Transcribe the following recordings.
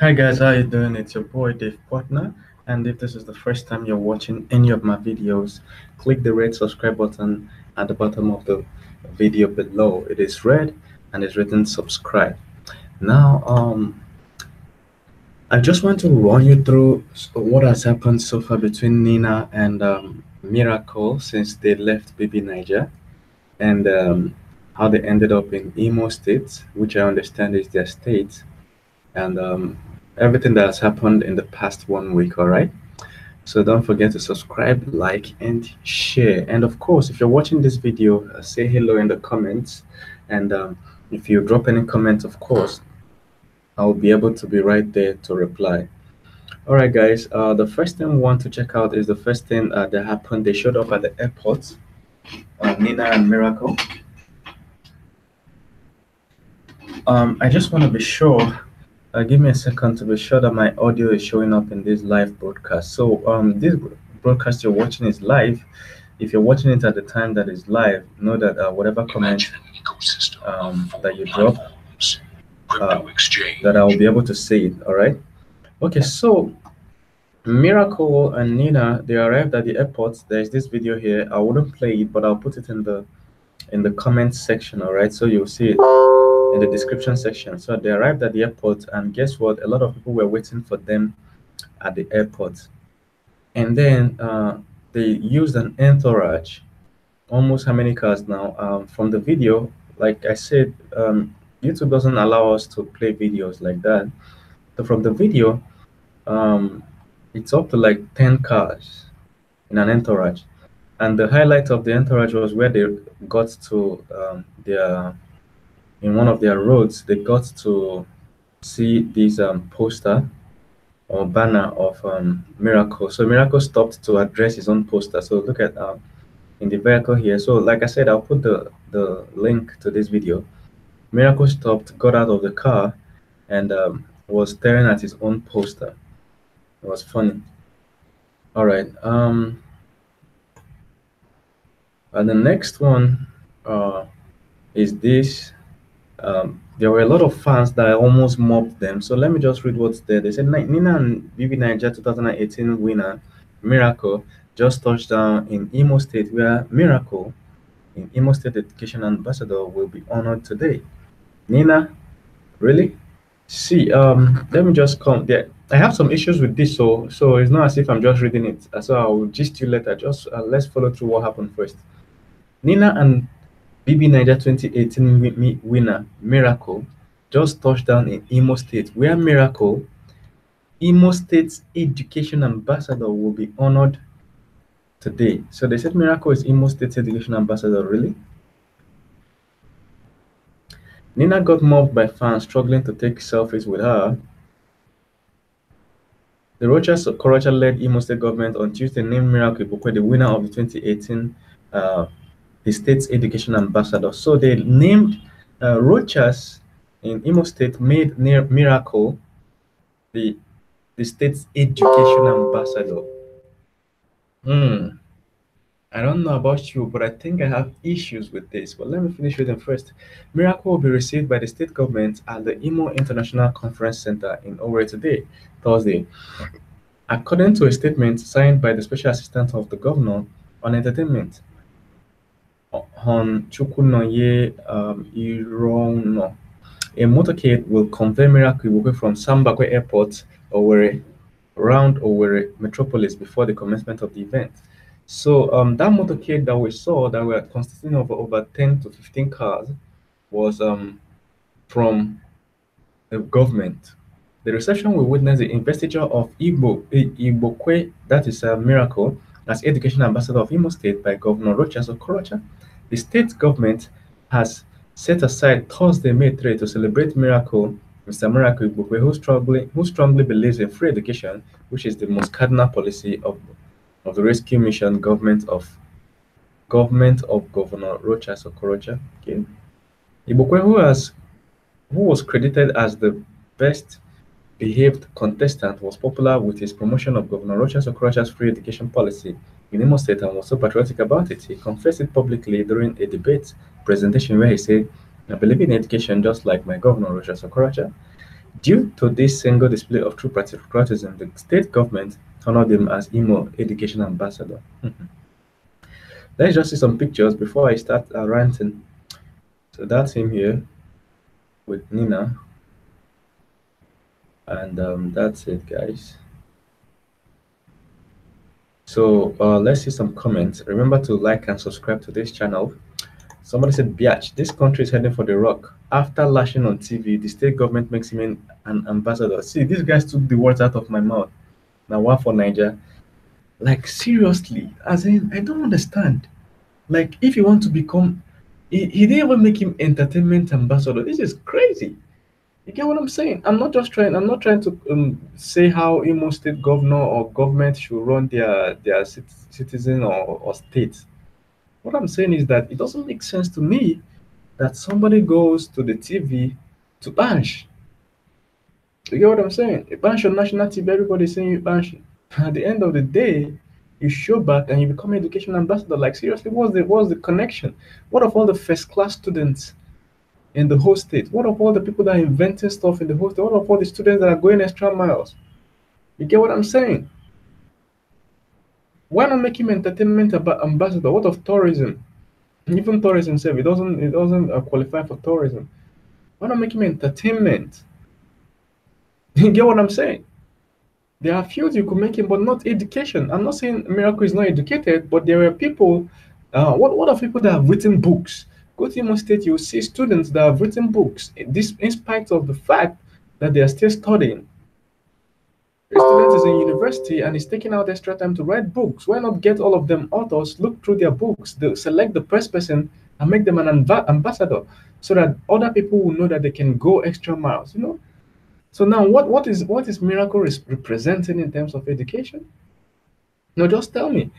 Hi guys, how you doing? It's your boy Dave Partner, and if this is the first time you're watching any of my videos, click the red subscribe button at the bottom of the video below. It is red and it's written subscribe. Now, I just want to run you through what has happened so far between Nina and Miracle since they left BBNAIJA, and how they ended up in Imo State, which I understand is their state, and everything that has happened in the past 1 week. All right, so don't forget to subscribe, like, and share. And of course, if you're watching this video, say hello in the comments. And if you drop any comments, of course, I'll be able to be right there to reply. All right, guys, the first thing we want to check out is the first thing that happened. They showed up at the airport, Nina and Miracle. I just want to be sure. Give me a second to be sure that my audio is showing up in this live broadcast. So this broadcast you're watching is live. If you're watching it at the time that is live, know that whatever comment that you drop, that I will be able to see it. All right. Okay. So Miracle and Nina, they arrived at the airport. There's this video here. I wouldn't play it, but I'll put it in the comment section. All right. So you'll see it in the description section. So they arrived at the airport, and guess what? A lot of people were waiting for them at the airport. And then they used an entourage. Almost how many cars now? From the video, like I said, YouTube doesn't allow us to play videos like that. So from the video, it's up to like 10 cars in an entourage. And the highlight of the entourage was where they got to in one of their roads, they got to see this poster or banner of Miracle. So Miracle stopped to address his own poster. So look at in the vehicle here. So like I said, I'll put the link to this video. Miracle stopped, got out of the car, and was staring at his own poster. It was funny. All right. And the next one is this. There were a lot of fans that almost mobbed them. So let me just read what's there. They said Nina and BBNAIJA 2018 winner Miracle just touched down in Imo State, where Miracle, in Imo State Education Ambassador, will be honored today. Nina, really? See, let me just come there. I have some issues with this, so it's not as if I'm just reading it. So I will gist you later. Just let's follow through what happened first. Nina and BBNAIJA 2018 winner Miracle just touched down in Imo State, where Miracle, Imo State's Education Ambassador, will be honored today. So they said Miracle is Imo State's Education Ambassador, really? Nina got mobbed by fans struggling to take selfies with her. The Rochas Okorocha led Imo State government on Tuesday named Miracle Igbokwe the winner of the 2018 the state's education ambassador. So they named Rochas in Imo State, made near Miracle the state's education ambassador. I don't know about you, but I think I have issues with this. But let me finish with them first. Miracle will be received by the state government at the Imo International Conference Center in Owerri today, Thursday. According to a statement signed by the Special Assistant of the Governor on Entertainment, Hon Chukwunoye Irono, a motorcade will convey Miracle Igbokwe from Sambakwe Airport, Owerri, around Owerri Metropolis before the commencement of the event. So that motorcade that we saw, that were consisting of over 10 to 15 cars, was from the government. The reception will witness the investiture of Igbokwe, that is a Miracle, as Education Ambassador of Imo State by Governor Rochas Okorocha. The state government has set aside Thursday, May 3 to celebrate Miracle, Mr. Miracle Igbokwe, who strongly believes in free education, which is the most cardinal policy of the rescue mission government of Governor Rochas Okorocha. Okay. Igbokwe, who was credited as the best behaved contestant, was popular with his promotion of Governor Rochas Okorocha's free education policy in Imo State and was so patriotic about it. He confessed it publicly during a debate presentation where he said, "I believe in education just like my Governor Rochas Okorocha." Due to this single display of true patriotism, the state government honored him as Imo Education Ambassador. Let's just see some pictures before I start ranting. So that's him here with Nina, and that's it, guys. So let's see some comments. Remember to like and subscribe to this channel. Somebody said, Biatch, this country is heading for the rock. After lashing on TV, the state government makes him an ambassador. See, these guys took the words out of my mouth. Now, what for Niger? Like, seriously, as in, I don't understand. Like, if you want to become, he didn't even make him entertainment ambassador. This is crazy. You get what I'm saying? I'm not trying to say how Imo State governor or government should run their citizen or state. What I'm saying is that it doesn't make sense to me that somebody goes to the TV to bash. You get what I'm saying? You bash on national TV, everybody's saying you bash. At the end of the day, you show back and you become an education ambassador. Like, seriously, what's the connection? What of all the first class students in the whole state? What of all the people that are inventing stuff in the whole state? What of all the students that are going extra miles? You get what I'm saying? Why not make him entertainment ambassador? What of tourism? Even tourism itself, it doesn't qualify for tourism. Why not make him entertainment? You get what I'm saying? There are fields you could make him, but not education. I'm not saying Miracle is not educated, but there are people. What are people that have written books? Go to Imo State, you'll see students that have written books. This, in spite of the fact that they are still studying. A student is in university and is taking out extra time to write books. Why not get all of them authors, look through their books, they select the best person and make them an ambassador, so that other people will know that they can go extra miles, you know? So now what is Miracle representing in terms of education? No, just tell me.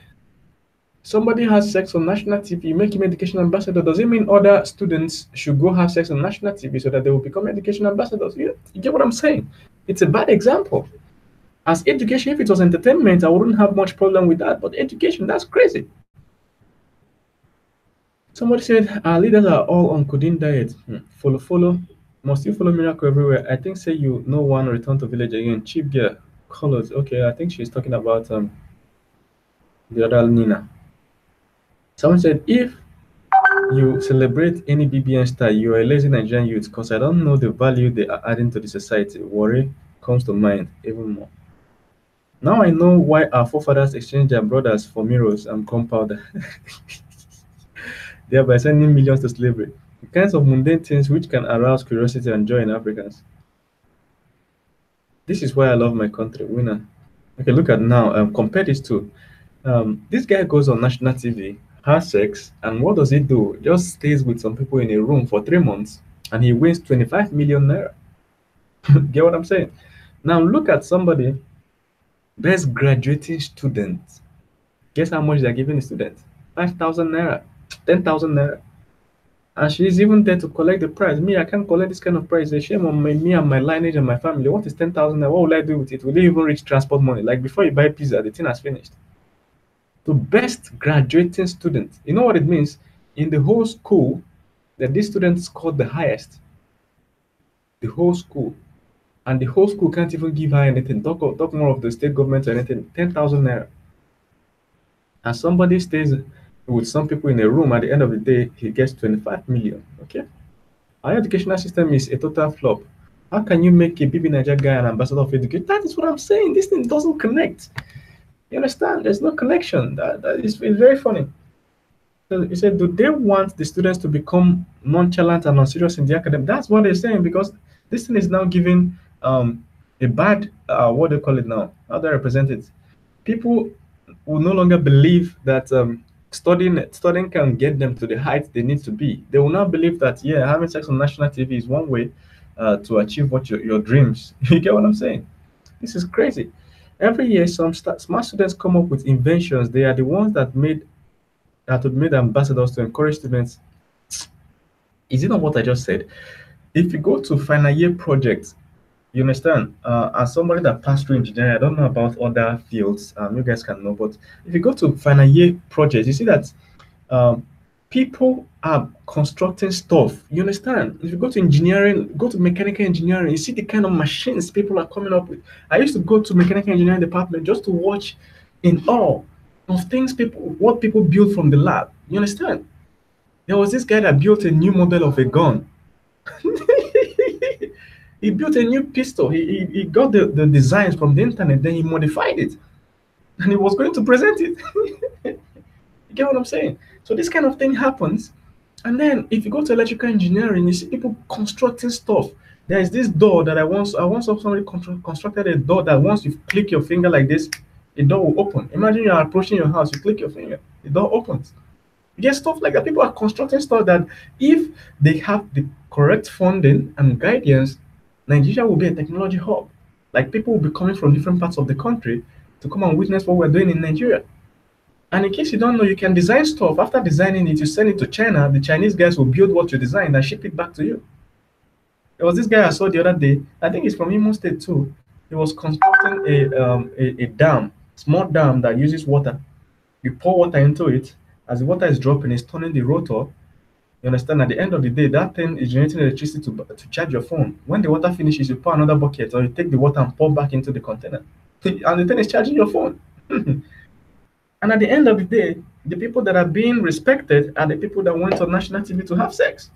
Somebody has sex on national TV, you make him education ambassador. Does it mean other students should go have sex on national TV so that they will become education ambassadors? You get what I'm saying? It's a bad example. As education, if it was entertainment, I wouldn't have much problem with that. But education, that's crazy. Somebody said, our leaders are all on codeine diet. Follow. Must you follow Miracle everywhere? I think say you know one return to village again. Cheap gear, colors. Okay, I think she's talking about the other Nina. Someone said, if you celebrate any BBN star, you are a lazy Nigerian youth because I don't know the value they are adding to the society. Worry comes to mind even more. Now I know why our forefathers exchanged their brothers for mirrors and gunpowder, thereby sending millions to slavery. The kinds of mundane things which can arouse curiosity and joy in Africans. This is why I love my country, winner. Okay, look at now. Compare these two. This guy goes on national TV, has sex, and what does he do? Just stays with some people in a room for 3 months, and he wins 25 million naira. Get what I'm saying? Now look at somebody. Best graduating student. Guess how much they're giving the student? 5,000 naira, 10,000 naira. And she's even there to collect the prize. Me, I can't collect this kind of prize. It's a shame on me and my lineage and my family. What is 10,000 naira? What will I do with it? Will it even reach transport money? Like before you buy pizza, the thing has finished. The best graduating student. You know what it means? In the whole school, that this student scored the highest. The whole school. And the whole school can't even give her anything. Talk more of the state government or anything. 10,000 naira. And somebody stays with some people in a room. At the end of the day, he gets 25 million. Okay. Our educational system is a total flop. How can you make a BBNAIJA guy an ambassador of education? That is what I'm saying. This thing doesn't connect. You understand? There's no connection. That is very funny. So he said, do they want the students to become nonchalant and unserious in the academic? That's what they're saying, because this thing is now giving a bad, what do you call it now? How do I represent it? People will no longer believe that studying can get them to the heights they need to be. They will now believe that, yeah, having sex on national TV is one way to achieve what your dreams. You get what I'm saying? This is crazy. Every year, some smart students come up with inventions. They are the ones that made ambassadors to encourage students. Is it not what I just said? If you go to final year projects, you understand, as somebody that passed through engineering, I don't know about other fields, you guys can know, but if you go to final year projects, you see that People are constructing stuff. You understand? If you go to engineering, go to mechanical engineering, you see the kind of machines people are coming up with. I used to go to mechanical engineering department just to watch in awe of things what people build from the lab. You understand? There was this guy that built a new model of a gun. He built a new pistol. He got the designs from the internet, then he modified it, and he was going to present it. You get what I'm saying? So this kind of thing happens. And then if you go to electrical engineering, you see people constructing stuff. There is this door that I once saw somebody constructed a door that once you click your finger like this, the door will open. Imagine you are approaching your house, you click your finger, the door opens. You get stuff like that. People are constructing stuff that if they have the correct funding and guidance, Nigeria will be a technology hub. Like people will be coming from different parts of the country to come and witness what we're doing in Nigeria. And in case you don't know, you can design stuff. After designing it, you send it to China. The Chinese guys will build what you designed and ship it back to you. There was this guy I saw the other day. I think he's from Imo State too. He was constructing a dam, small dam that uses water. You pour water into it. As the water is dropping, it's turning the rotor. You understand? At the end of the day, that thing is generating electricity to charge your phone. When the water finishes, you pour another bucket or you take the water and pour back into the container. And the thing is charging your phone. And at the end of the day, the people that are being respected are the people that went on national TV to have sex.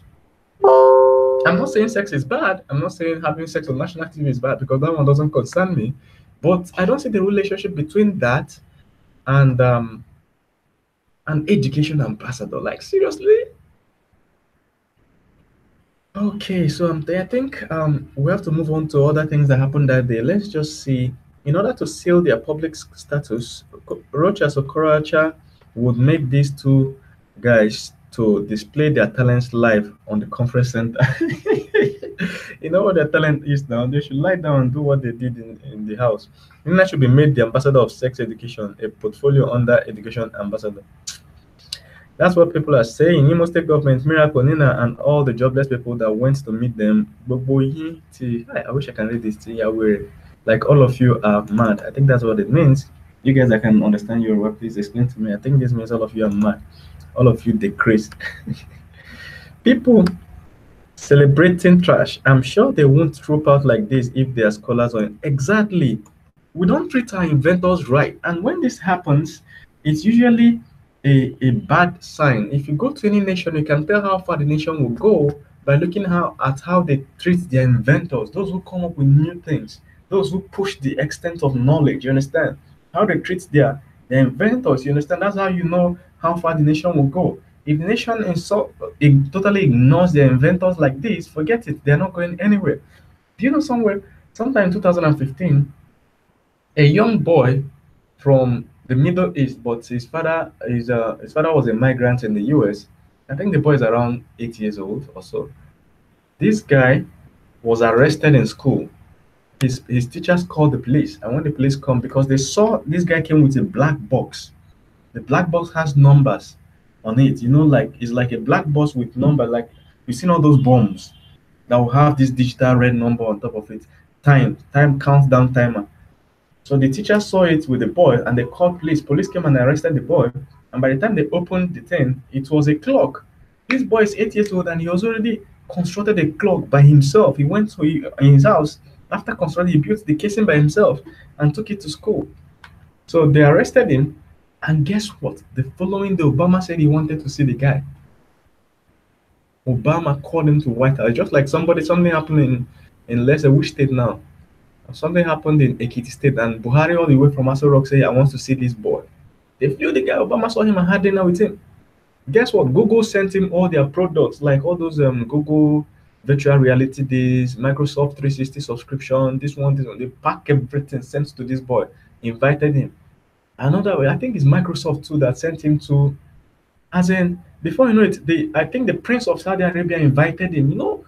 I'm not saying sex is bad. I'm not saying having sex on national TV is bad because that one doesn't concern me. But I don't see the relationship between that and an education ambassador. Like seriously? Okay, so I think we have to move on to other things that happened that day. Let's just see. In order to seal their public status, Rochas Okorocha would make these two guys to display their talents live on the conference center. You know what their talent is now? They should lie down and do what they did in the house. And that should be made the ambassador of sex education, a portfolio under education ambassador. That's what people are saying. Imo State government, Miracle Nina, and all the jobless people that went to meet them. I wish I can read this. Like all of you are mad. I think that's what it means. You guys that can understand your work, please explain to me. I think this means all of you are mad. All of you decreased. People celebrating trash. I'm sure they won't troop out like this if they are scholars on exactly. We don't treat our inventors right. And when this happens, it's usually a bad sign. If you go to any nation, you can tell how far the nation will go by looking at how they treat their inventors, those who come up with new things, those who push the extent of knowledge. You understand? How they treat their inventors. You understand? That's how you know how far the nation will go. If the nation it totally ignores their inventors like this, forget it. They're not going anywhere. Do you know sometime in 2015, a young boy from the Middle East, but his father was a migrant in the US. I think the boy is around 8 years old or so. This guy was arrested in school. His teachers called the police, and when the police come, because they saw this guy came with a black box. The black box has numbers on it. You know, like it's like a black box with number. Like you've seen all those bombs that will have this digital red number on top of it. Time countdown timer. So the teacher saw it with the boy and they called police. Police came and arrested the boy. And by the time they opened the thing, it was a clock. This boy is 8 years old and he was already constructed a clock by himself. He went to in his house. After constructing, he built the casing by himself and took it to school. So they arrested him. And guess what? The following day, Obama said he wanted to see the guy. Obama called him to White House. Just like something happened in let's say which state now? Something happened in Ekiti State, and Buhari all the way from Aso Rock said, I want to see this boy. They flew the guy. Obama saw him and had dinner with him. Guess what? Google sent him all their products, like all those Google virtual reality days, Microsoft 360 subscription, this one. They pack everything, sent to this boy, invited him. Another way, I think it's Microsoft too that sent him to, as in, before you know it, I think the Prince of Saudi Arabia invited him. You know,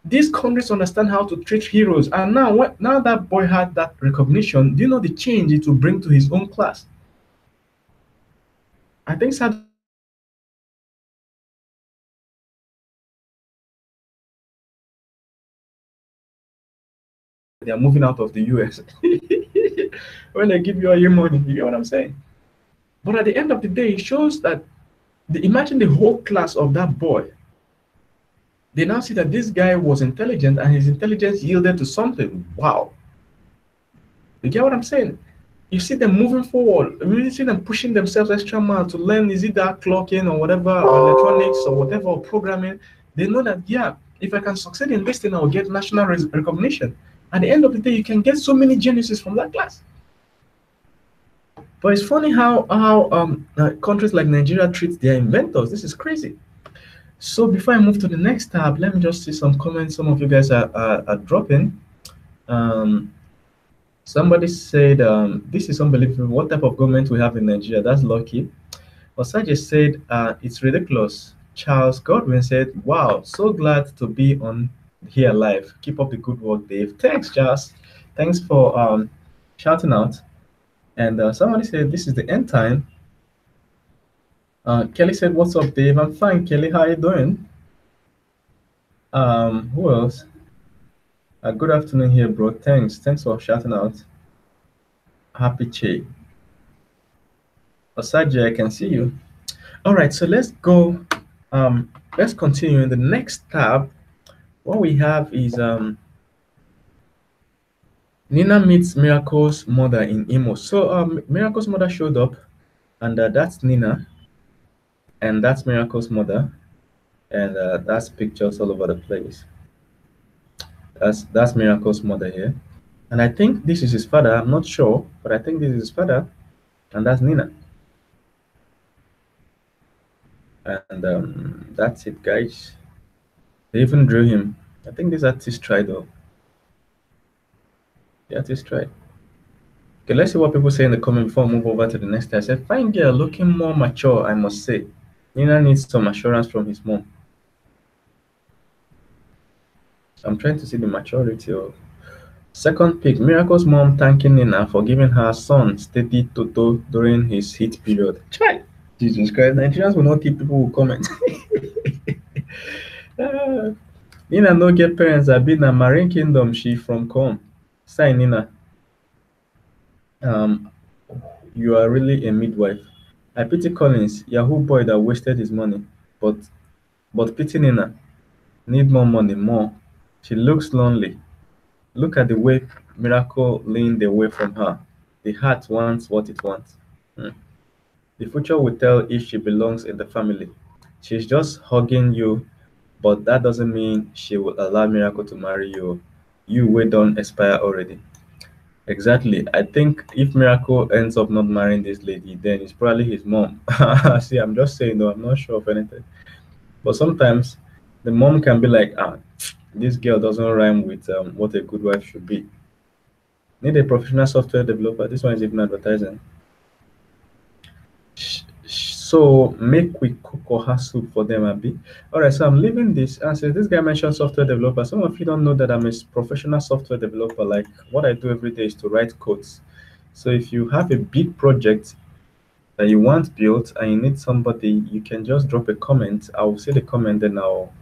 these countries understand how to treat heroes, and now that boy had that recognition, do you know the change it will bring to his own class? I think Saudi they are moving out of the US when they give you all your money. You get what I'm saying? But at the end of the day, it shows that Imagine the whole class of that boy. They now see that this guy was intelligent and his intelligence yielded to something. Wow. You get what I'm saying? You see them moving forward. You see them pushing themselves extra mile to learn, is it that clocking or whatever, or electronics or whatever, or programming. They know that, yeah, if I can succeed in this thing, I'll get national recognition. At the end of the day, you can get so many geniuses from that class. But it's funny how countries like Nigeria treat their inventors. This is crazy. So before I move to the next tab, let me just see some comments some of you guys are dropping. Um, Somebody said, this is unbelievable. What type of government we have in Nigeria? That's lucky. Osaje said, it's ridiculous. Charles Godwin said, wow, so glad to be on here live. Keep up the good work, Dave. Thanks, Charles. Thanks for shouting out. And somebody said, this is the end time. Kelly said, what's up, Dave? I'm fine, Kelly. How are you doing? Who else? Good afternoon here, bro. Thanks for shouting out. Happy Che. Osaje, I can see you. All right, so let's go. Let's continue in the next tab. What we have is Nina meets Miracle's mother in Imo. So Miracle's mother showed up, and that's Nina, and that's Miracle's mother, and that's pictures all over the place. That's Miracle's mother here, and I think this is his father. I'm not sure, but I think this is his father, and that's Nina. And that's it, guys. They even drew him. I think this artist tried though. The artist tried. Okay, let's see what people say in the comment before I move over to the next. I said, fine girl, looking more mature, I must say. Nina needs some assurance from his mom. I'm trying to see the maturity of. Second pick, Miracle's mom thanking Nina for giving her son steady toto during his heat period. Try. Jesus Christ, Nigerians will not keep people who comment. Nina no get parents. I been a marine kingdom. She from come. Say Nina. You are really a midwife. I pity Collins, Yahoo boy that wasted his money. But pity Nina. Need more money, more. She looks lonely. Look at the way Miracle leaned away from her. The heart wants what it wants. The future will tell if she belongs in the family. She's just hugging you, but that doesn't mean she will allow Miracle to marry you. You will don't expire already. Exactly. I think if Miracle ends up not marrying this lady, then it's probably his mom. See, I'm just saying though, I'm not sure of anything. But sometimes the mom can be like, this girl doesn't rhyme with what a good wife should be. Need a professional software developer. This one is even advertising. So make we cook or her soup for them, Abby. All right, so I'm leaving this. And since this guy mentioned software developer, some of you don't know that I'm a professional software developer. Like what I do every day is to write codes. So if you have a big project that you want built and you need somebody, you can just drop a comment. I will see the comment, then I'll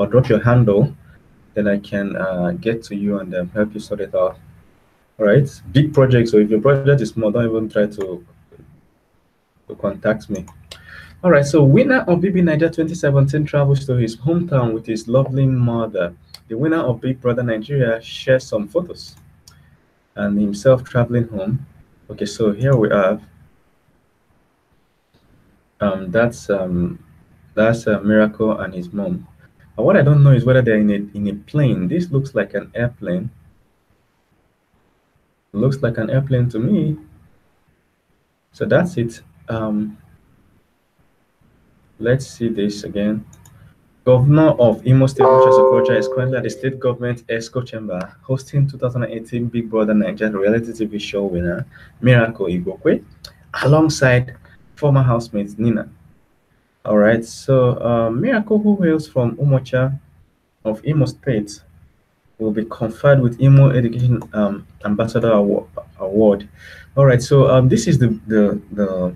drop your handle, then I can get to you and help you sort it out. All right, big project. So if your project is small, don't even try to contact me. All right, so winner of BBNAIJA 2017 travels to his hometown with his lovely mother. The winner of Big Brother Nigeria shares some photos and himself traveling home. Okay, so here we have. That's Miracle and his mom. What I don't know is whether they're in a plane. This looks like an airplane. Looks like an airplane to me. So that's it. Let's see this again. Governor of Imo State, Rochas Okorocha, is currently at the state government Exco chamber hosting 2018 Big Brother Naija reality TV show winner Miracle Igbokwe alongside former housemate Nina. All right, so Miracle, who hails from Umuoba of Imo State, will be conferred with Imo Education Ambassador Award. All right, so this is the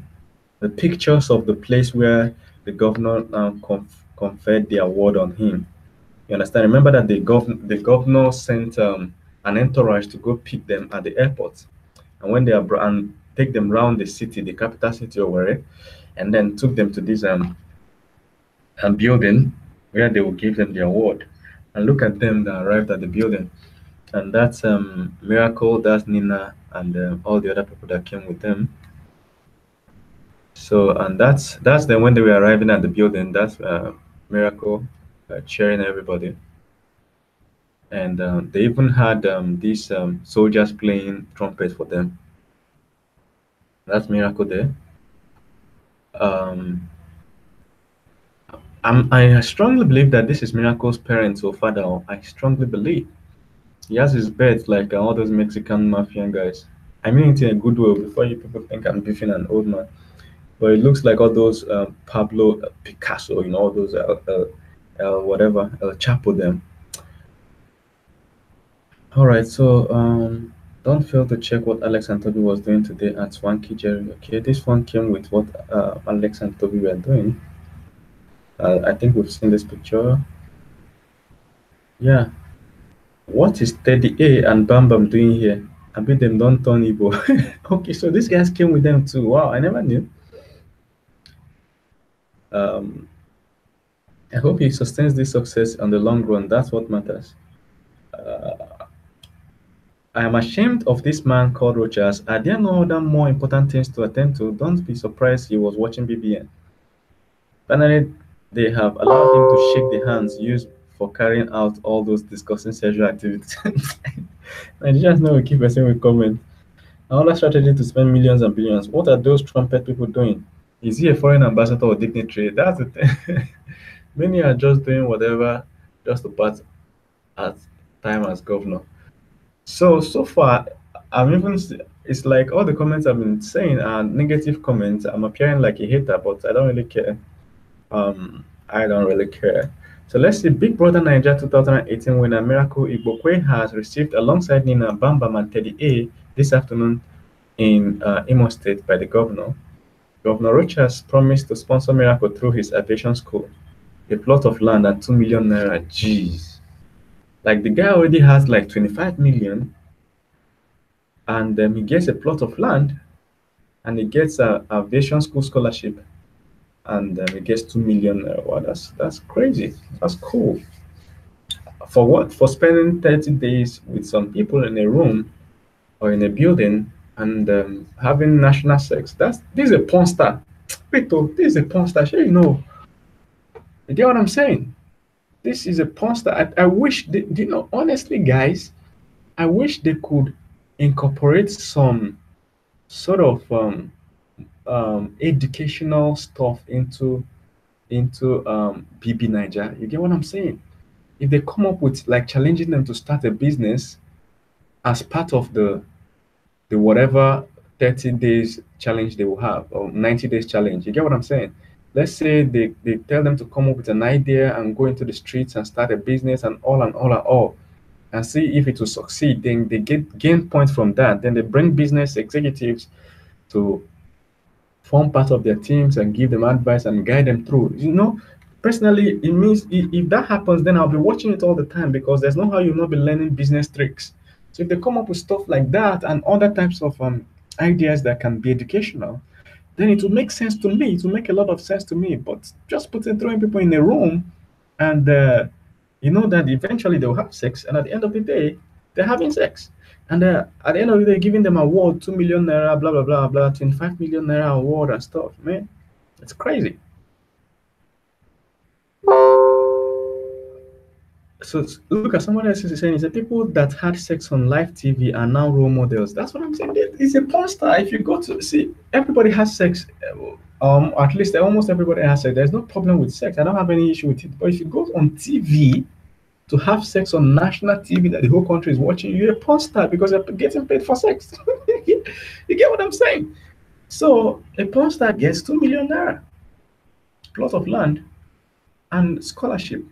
pictures of the place where the governor conferred the award on him. You understand? Remember that the governor sent an entourage to go pick them at the airport, and when they are take them around the city, the capital city Owerri, and then took them to this building where they will give them the award. And look at them that arrived at the building. And that's Miracle, that's Nina, and all the other people that came with them. So, and that's then when they were arriving at the building. That's Miracle cheering everybody, and they even had these soldiers playing trumpet for them. That's Miracle there. Um, I strongly believe that this is Miracle's parents or father. I strongly believe he has his bed like all those Mexican mafia guys. I mean it in a good way before you people think I'm beefing an old man. But it looks like all those Pablo Picasso, all those whatever El Chapo them. All right, so don't fail to check what Alex and Toby was doing today at Swanky Jerry. Okay, this one came with what Alex and Toby were doing. I think we've seen this picture. Yeah. What is Teddy A and BamBam doing here? I bet them don't turn Igbo. Okay, so these guys came with them too. Wow, I never knew. Um, I hope he sustains this success on the long run. That's what matters. I am ashamed of this man called Rochas. Are there no other more important things to attend to? Don't be surprised he was watching BBN. Finally, they have allowed him to shake the hands used for carrying out all those disgusting sexual activities. Nigerians know we keep person with comment. Another strategy to spend millions and billions. What are those trumpet people doing? Is he a foreign ambassador or dignitary? That's the thing. Many are just doing whatever just to pass at time as governor. So far, I'm even. It's like all the comments I've been saying are negative comments. I'm appearing like a hater, but I don't really care. I don't really care. So let's see. Big Brother Naija 2018 winner Miracle Igbokwe has received alongside Nina BamBam and Teddy A this afternoon in Imo State by the governor. Governor Rochas promised to sponsor Miracle through his aviation school, a plot of land and 2 million naira. Jeez. Like the guy already has like 25 million and he gets a plot of land and he gets a aviation school scholarship and he gets 2 million. Wow, that's crazy. That's cool. For what? For spending 30 days with some people in a room or in a building and having national sex. This is a porn star. Wait, oh, this is a porn star. Sure, you get what I'm saying? This is a porn star. I wish, honestly, guys, I wish they could incorporate some sort of educational stuff into BBNAIJA. You get what I'm saying? If they come up with like challenging them to start a business as part of the whatever 30 days challenge they will have or 90 days challenge. You get what I'm saying? Let's say they tell them to come up with an idea and go into the streets and start a business and all and all and all and see if it will succeed. Then they gain points from that. Then they bring business executives to form part of their teams and give them advice and guide them through. Personally, it means if that happens, then I'll be watching it all the time because there's no how you'll not be learning business tricks. So if they come up with stuff like that and other types of ideas that can be educational, then it will make sense to me. It will make a lot of sense to me. But just throwing people in a room and you know that eventually they'll have sex, and at the end of the day, they're having sex. And at the end of the day, giving them award, 2 million naira, blah, blah, blah, blah, 25 million naira award and stuff, man. It's crazy. So look at someone else is saying, it's the people that had sex on live TV are now role models. That's what I'm saying. It's a porn star. If you go to see, everybody has sex. At least almost everybody has sex. There's no problem with sex. I don't have any issue with it. But if you go on TV to have sex on national TV that the whole country is watching, you're a porn star because you're getting paid for sex. You get what I'm saying? So a porn star gets 2 million naira, plot of land, and scholarship.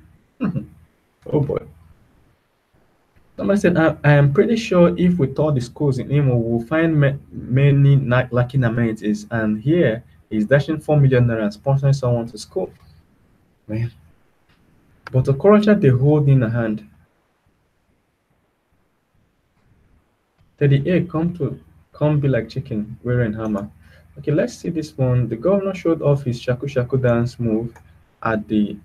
Oh boy. Somebody said, I am pretty sure if we tour the schools in Imo, we'll find many lacking amenities. And here he's dashing 4 million naira and sponsoring someone to school. Man. But Okorocha, they hold in a hand. Teddy A, come be like chicken, wearing hammer. Okay, let's see this one. The governor showed off his shaku shaku dance move at the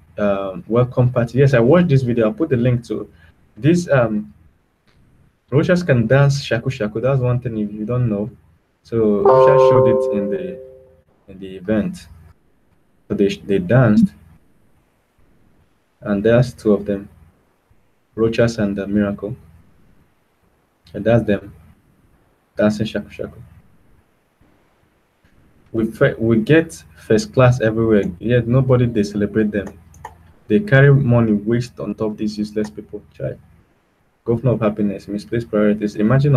welcome party. Yes, I watched this video. I'll put the link to this. Rochas can dance shaku shaku. That's one thing if you don't know. So Rochas showed it in the event. So they danced, and there's two of them, Rochas and Miracle, and that's them dancing shaku shaku. We get first class everywhere, yet nobody they celebrate them. They carry money waste on top these useless people. Child. Governor of happiness, misplaced priorities. Imagine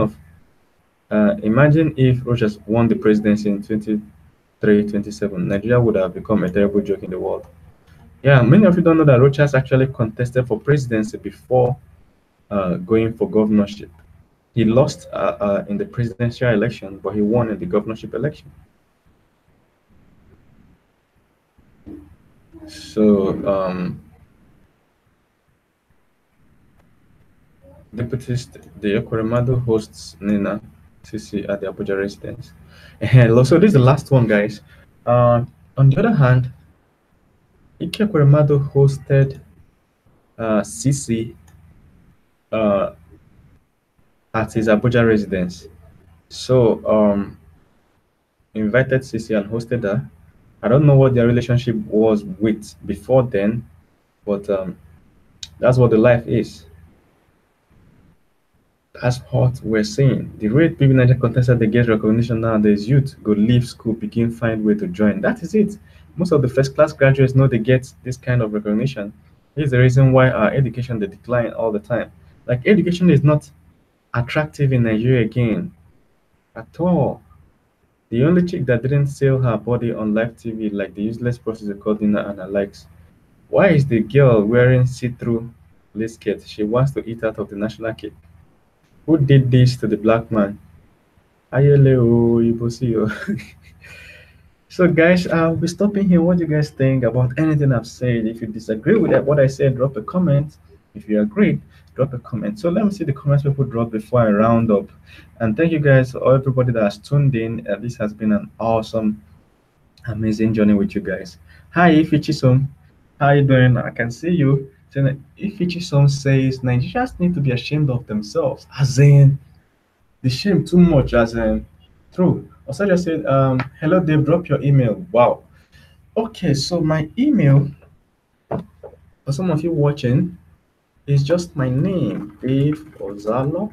if Rochas won the presidency in 23, 27. Nigeria would have become a terrible joke in the world. Yeah, many of you don't know that Rochas actually contested for presidency before going for governorship. He lost in the presidential election, but he won in the governorship election. So, the Okoremadu hosts Nina Sisi at the Abuja residence. And so this is the last one, guys. On the other hand, Ike Okoremadu hosted Sisi at his Abuja residence. So, invited Sisi and hosted her. I don't know what their relationship was with before then, but that's what the life is. That's what we're seeing. The rate BBNAIJA contested they get recognition nowadays, youth go leave school, begin find way to join. That is it. Most of the first class graduates know they get this kind of recognition. This is the reason why our education they decline all the time. Like education is not attractive in Nigeria again at all. The only chick that didn't sell her body on live TV like the useless prostitute called Nina and her likes. Why is the girl wearing see-through lace skirt? She wants to eat out of the national cake. Who did this to the black man? Ayeleo Ibosio. So guys, I'll be stopping here. What do you guys think about anything I've said? If you disagree with what I said, drop a comment. If you agree, drop a comment. So let me see the comments people drop before I round up. And thank you guys, everybody that has tuned in. This has been an awesome, amazing journey with you guys. Hi, Ifichisom. How you doing? I can see you. So Ifichisom says Nigerians need to be ashamed of themselves. As in, the shame too much. As in, true. Osaja said, hello Dave, drop your email. Wow. Okay, so my email, for some of you watching, is just my name, Dave Ozalo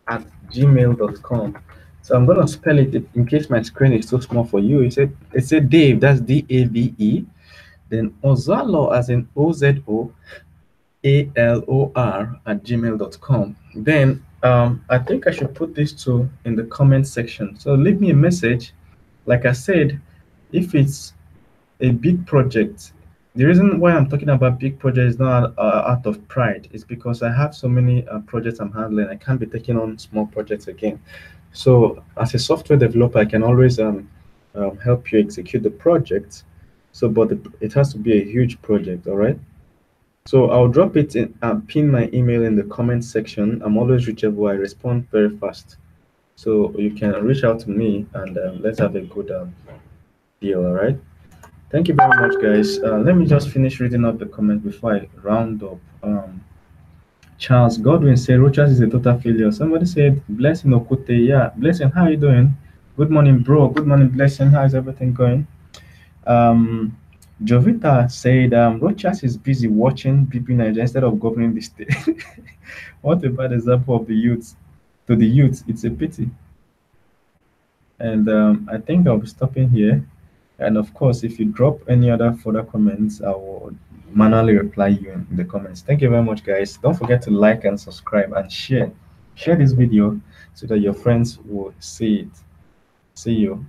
at gmail.com. So I'm gonna spell it in case my screen is too small for you. It said Dave, that's Dave, then Ozalo as in OZOALOR at gmail.com. Then I think I should put this too in the comment section. So leave me a message. Like I said, if it's a big project, the reason why I'm talking about big projects is not out of pride. It's because I have so many projects I'm handling. I can't be taking on small projects again. So as a software developer, I can always help you execute the project. So, but it has to be a huge project, all right? So I'll drop it in, pin my email in the comment section. I'm always reachable. I respond very fast. So you can reach out to me and let's have a good deal, all right? Thank you very much, guys. Let me just finish reading up the comments before I round up. Charles Godwin said, Rochas is a total failure. Somebody said, Blessing Okute. Yeah, Blessing, how are you doing? Good morning, bro. Good morning, Blessing. How's everything going? Jovita said, Rochas is busy watching BBNAIJA instead of governing the state. What a bad example of the youth. To the youth, it's a pity. And I think I'll be stopping here. And of course, if you drop any other further comments, I will manually reply you in the comments. Thank you very much, guys. Don't forget to like and subscribe and share. Share this video so that your friends will see it. See you.